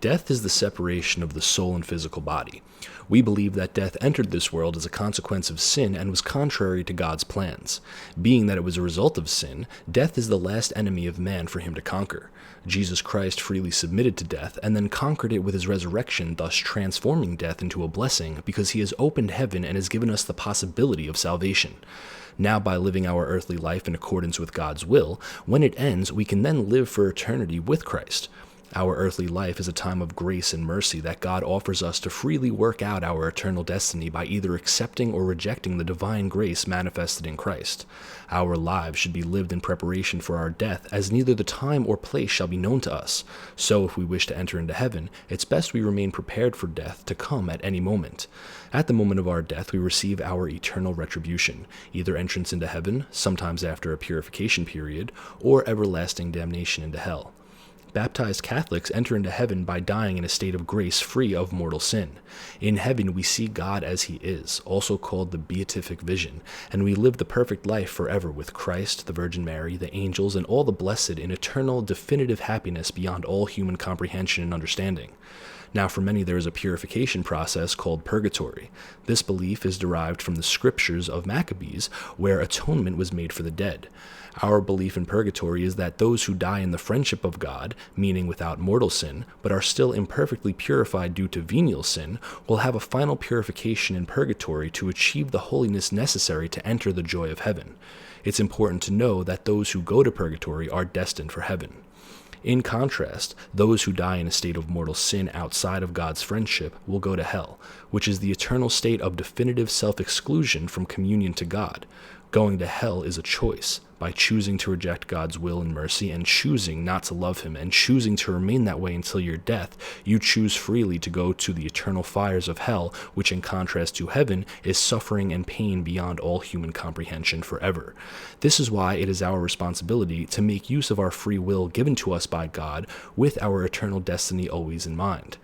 Death is the separation of the soul and physical body. We believe that death entered this world as a consequence of sin and was contrary to God's plans. Being that it was a result of sin, death is the last enemy of man for him to conquer. Jesus Christ freely submitted to death and then conquered it with his resurrection, thus transforming death into a blessing because he has opened heaven and has given us the possibility of salvation. Now, by living our earthly life in accordance with God's will, when it ends, we can then live for eternity with Christ. Our earthly life is a time of grace and mercy that God offers us to freely work out our eternal destiny by either accepting or rejecting the divine grace manifested in Christ. Our lives should be lived in preparation for our death, as neither the time or place shall be known to us. So if we wish to enter into heaven, it's best we remain prepared for death to come at any moment. At the moment of our death, we receive our eternal retribution, either entrance into heaven, sometimes after a purification period, or everlasting damnation into hell. Baptized Catholics enter into heaven by dying in a state of grace free of mortal sin. In heaven we see God as he is, also called the beatific vision, and we live the perfect life forever with Christ, the Virgin Mary, the angels, and all the blessed in eternal, definitive happiness beyond all human comprehension and understanding. Now, for many, there is a purification process called purgatory. This belief is derived from the scriptures of Maccabees, where atonement was made for the dead. Our belief in purgatory is that those who die in the friendship of God, meaning without mortal sin, but are still imperfectly purified due to venial sin, will have a final purification in purgatory to achieve the holiness necessary to enter the joy of heaven. It's important to know that those who go to purgatory are destined for heaven. In contrast, those who die in a state of mortal sin outside of God's friendship will go to hell, which is the eternal state of definitive self-exclusion from communion to God. Going to hell is a choice. By choosing to reject God's will and mercy and choosing not to love him and choosing to remain that way until your death, you choose freely to go to the eternal fires of hell, which in contrast to heaven is suffering and pain beyond all human comprehension forever. This is why it is our responsibility to make use of our free will given to us by God with our eternal destiny always in mind.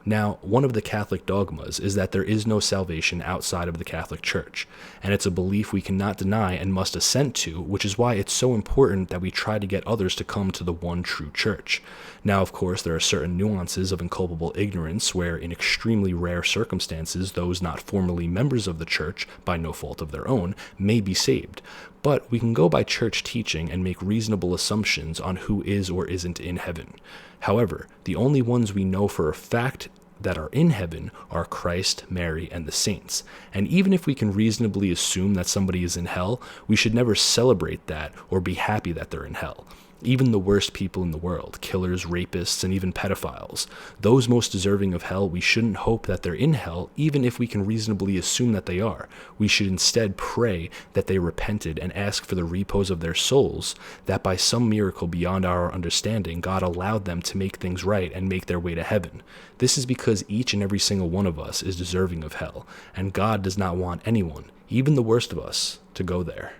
Now, one of the Catholic dogmas is that there is no salvation outside of the Catholic Church, and it's a belief we cannot deny and must assent to, which is why it's so important that we try to get others to come to the one true church. Now, of course, there are certain nuances of inculpable ignorance where, in extremely rare circumstances, those not formally members of the church, by no fault of their own, may be saved. But we can go by church teaching and make reasonable assumptions on who is or isn't in heaven. However, the only ones we know for a fact that are in heaven are Christ, Mary, and the saints. And even if we can reasonably assume that somebody is in hell, we should never celebrate that or be happy that they're in hell. Even the worst people in the world, killers, rapists, and even pedophiles, those most deserving of hell, we shouldn't hope that they're in hell, even if we can reasonably assume that they are. We should instead pray that they repented and ask for the repose of their souls, that by some miracle beyond our understanding, God allowed them to make things right and make their way to heaven. This is because each and every single one of us is deserving of hell, and God does not want anyone, even the worst of us, to go there.